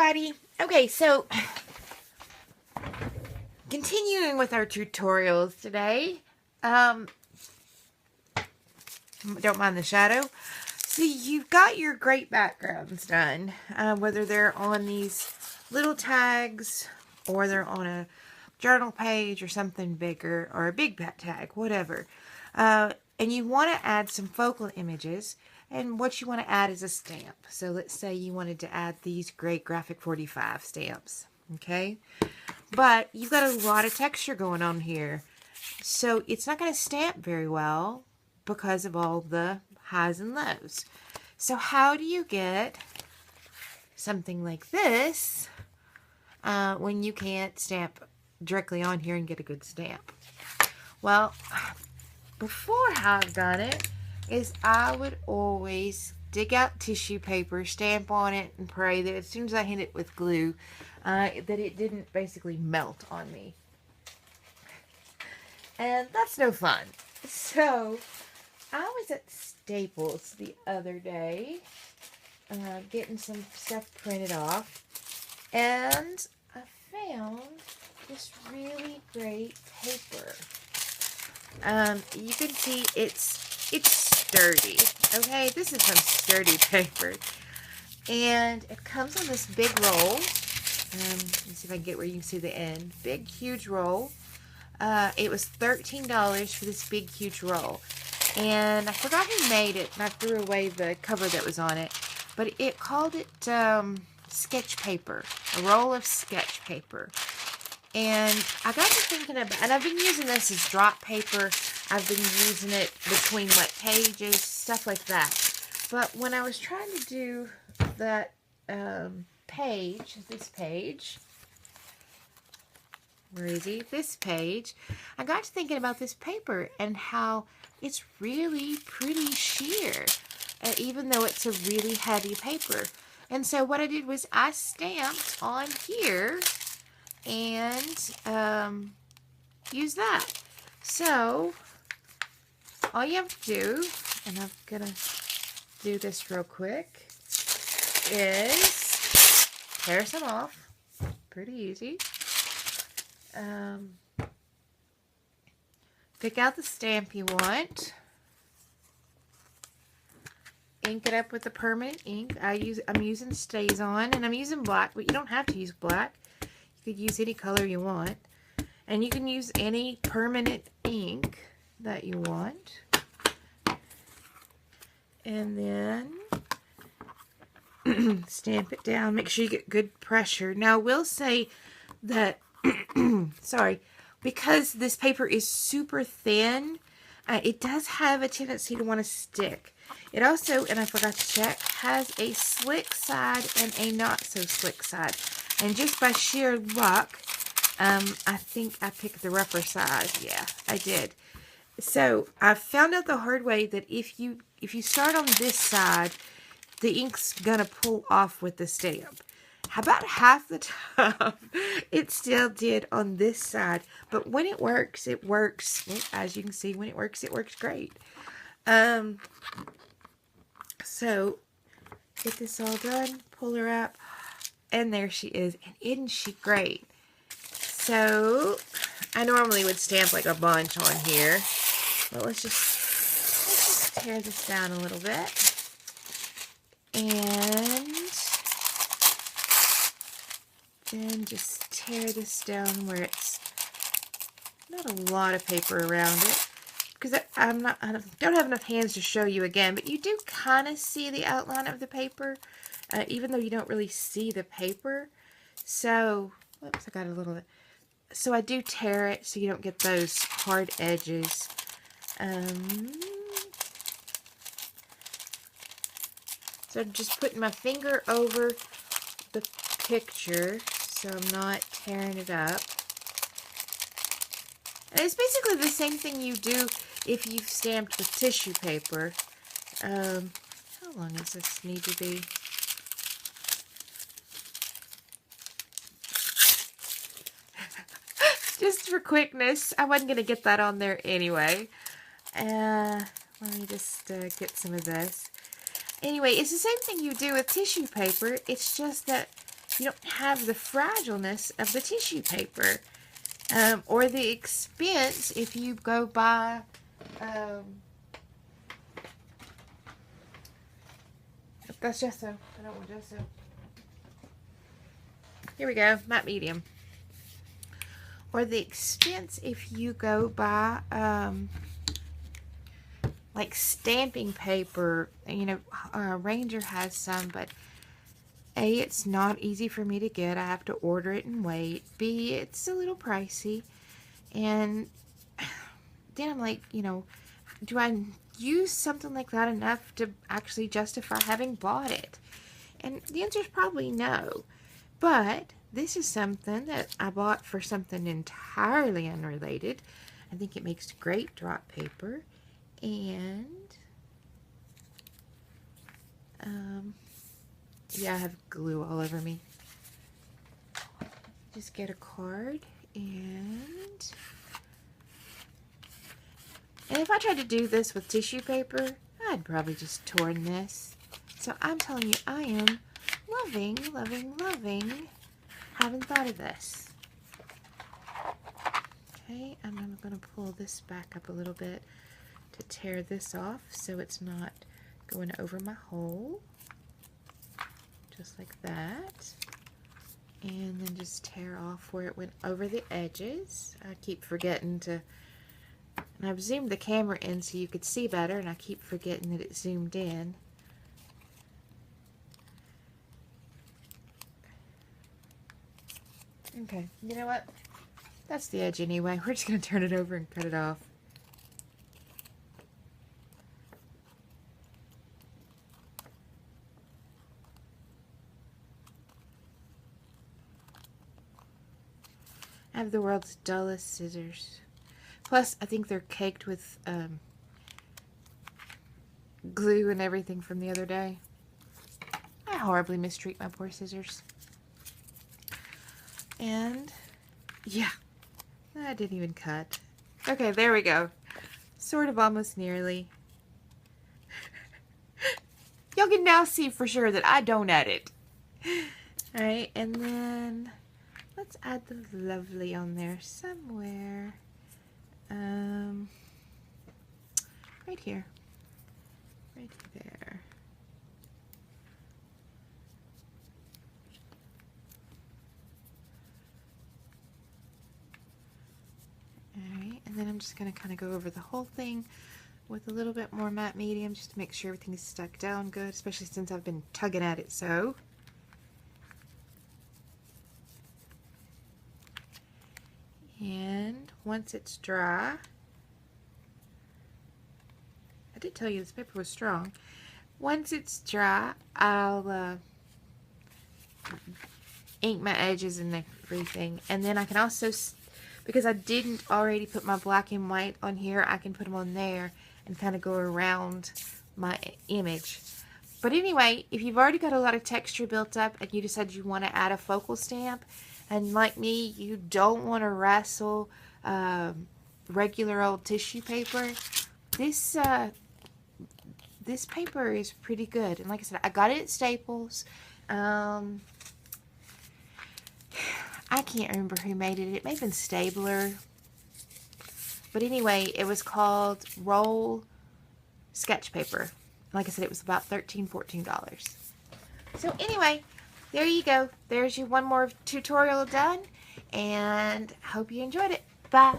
everybody. Okay, so continuing with our tutorials today. Don't mind the shadow. So you've got your great backgrounds done, whether they're on these little tags or they're on a journal page or something bigger or a big tag, whatever. And you want to add some focal images. And what you want to add is a stamp. So let's say you wanted to add these great Graphic 45 stamps. Okay? But you've got a lot of texture going on here. So it's not going to stamp very well because of all the highs and lows. So how do you get something like this when you can't stamp directly on here and get a good stamp? Well, before how I've done it is I would always dig out tissue paper, stamp on it, and pray that as soon as I hit it with glue, that it didn't basically melt on me. And that's no fun. So I was at Staples the other day getting some stuff printed off, and I found this really great paper. You can see it's sturdy. Okay, this is some sturdy paper, and it comes on this big roll. Let me see if I can get where you can see the end. Big, huge roll. It was $13 for this big, huge roll. And I forgot who made it, and I threw away the cover that was on it. But it called it sketch paper, a roll of sketch paper. And I got to thinking about, and I've been using this as drop paper. I've been using it between wet pages, stuff like that. But when I was trying to do that page, this page, where is he? This page, I got to thinking about this paper and how it's really pretty sheer, even though it's a really heavy paper. And so what I did was I stamped on here and use that. So all you have to do, and I'm gonna do this real quick, is tear some off. Pretty easy. Pick out the stamp you want. Ink it up with the permanent ink. I'm using StazOn, and I'm using black, but you don't have to use black. You could use any color you want. And you can use any permanent ink that you want. And then stamp it down. Make sure you get good pressure. Now, I will say that, sorry, because this paper is super thin, it does have a tendency to want to stick. It also, and I forgot to check, has a slick side and a not so slick side. And just by sheer luck, I think I picked the rougher side. Yeah, I did. So I found out the hard way that if you start on this side, the ink's gonna pull off with the stamp. About half the time, it still did on this side. But when it works, it works. As you can see, when it works great. So, get this all done, pull her up, and there she is. And isn't she great? So, I normally would stamp like a bunch on here. But let's just tear this down a little bit. And then just tear this down where it's not a lot of paper around it, because I don't have enough hands to show you again, but you do kind of see the outline of the paper, even though you don't really see the paper. So, whoops, I got a little bit. So I do tear it so you don't get those hard edges. So I'm just putting my finger over the picture so I'm not tearing it up. And it's basically the same thing you do if you've stamped with tissue paper. How long does this need to be? Just for quickness, I wasn't going to get that on there anyway. Let me just get some of this. Anyway, it's the same thing you do with tissue paper. It's just that you don't have the fragileness of the tissue paper. Or the expense if you go buy that's gesso. I don't want gesso. Here we go, matte medium. Or the expense if you go buy like stamping paper. You know, Ranger has some, but A, it's not easy for me to get. I have to order it and wait. B, it's a little pricey. And then I'm like, you know, do I use something like that enough to actually justify having bought it? And the answer is probably no. But this is something that I bought for something entirely unrelated. I think it makes great drop paper. And yeah, I have glue all over me. Just get a card and if I tried to do this with tissue paper, I'd probably just torn this. So I'm telling you, I am loving, loving, loving having thought of this. Okay, and I'm going to pull this back up a little bit to tear this off so it's not going over my hole. Just like that. And then just tear off where it went over the edges. I keep forgetting to, and I've zoomed the camera in so you could see better, and I keep forgetting that it zoomed in. Okay, you know what? That's the edge anyway. We're just going to turn it over and cut it off. I have the world's dullest scissors. Plus, I think they're caked with glue and everything from the other day. I horribly mistreat my poor scissors. And, yeah, I didn't even cut. Okay, there we go. Sort of, almost, nearly. Y'all can now see for sure that I don't edit. Alright, and then let's add the lovely on there somewhere. Right here. Right there. Alright, and then I'm just going to kind of go over the whole thing with a little bit more matte medium just to make sure everything is stuck down good, especially since I've been tugging at it so. And once it's dry, I did tell you this paper was strong. Once it's dry, I'll ink my edges and everything. And then I can also, because I didn't already put my black and white on here, I can put them on there and kind of go around my image. But anyway, if you've already got a lot of texture built up and you decide you want to add a focal stamp, and like me, you don't want to wrestle regular old tissue paper, this this paper is pretty good. And like I said, I got it at Staples. I can't remember who made it. It may have been Stabler. But anyway, it was called Roll Sketch Paper. Like I said, it was about $13, $14. So anyway, there you go. There's your one more tutorial done. And I hope you enjoyed it. Bye.